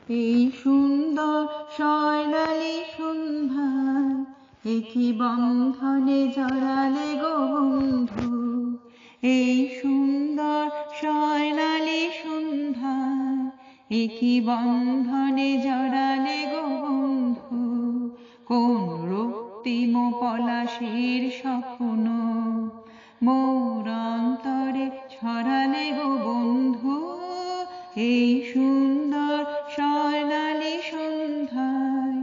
এই সুন্দর স্বর্ণালী সন্ধ্যায় একই বন্ধনে জড়ালে গো বন্ধু। এই সুন্দর স্বর্ণালী সন্ধ্যায় একই বন্ধনে জড়ালে গো বন্ধু। কোন রক্তিম পলাশের স্বপ্ন মোর অন্তরে ছড়ালে গো বন্ধু। এই সুন্দর স্বর্ণালী সন্ধ্যায়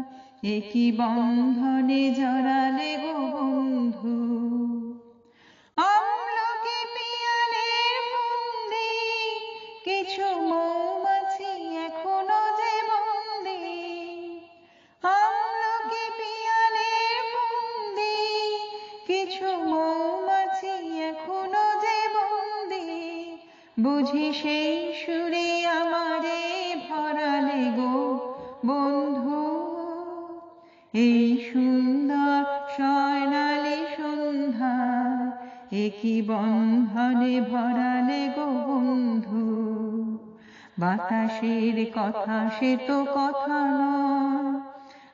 একই বন্ধনে জড়ালে গো বন্ধু। আমলকি পিয়ালের ফন্দি কিছু মৌমাছি এখনো যে বন্দি। আমলকি পিয়ালের ফন্দি কিছু মৌমাছি এখনো যে বন্দি। বুঝি সেই সুরে আমারে ভরালে গো বন্ধু। এই সুন্দর স্বর্ণালী সন্ধ্যায় একই বন্ধনে ভরালে গো বন্ধু। বাতাসের কথা সে তো কথা নয়,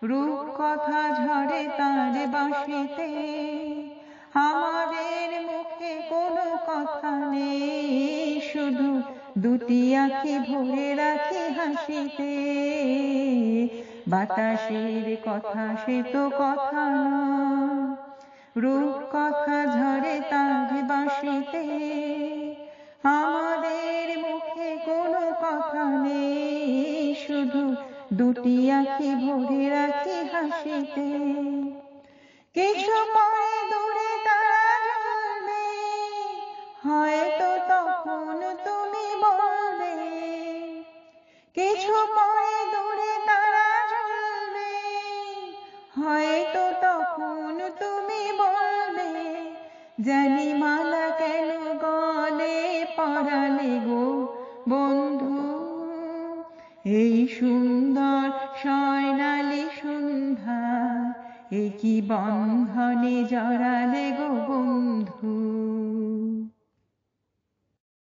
রূপ কথা ঝরে তার বাঁশিতে। আমাদের মুখে কোনো কথা নেই, শুধু দুটি আঁখি ভরে রাখি হাসিতে। বাতাসের কথা সে তো কথা নয়, রূপ কথা ঝরে তার বাঁশিতে। আমাদের মুখে কোনো কথা নেই, শুধু দুটি আঁখি ভরে রাখি হাসিতে। কিছু পরে দূরে তারা জ্বলবে, হয়তো তখন তুমি বলবে। কিছু পরে দূরে তারা জ্বলবে, হয়তো তখন তুমি বলবে। জানি মালা কেন গলে পরালে গো বন্ধু। এই সুন্দর স্বর্ণালী সন্ধ্যায় একই বন্ধনে জড়ালে গো বন্ধু।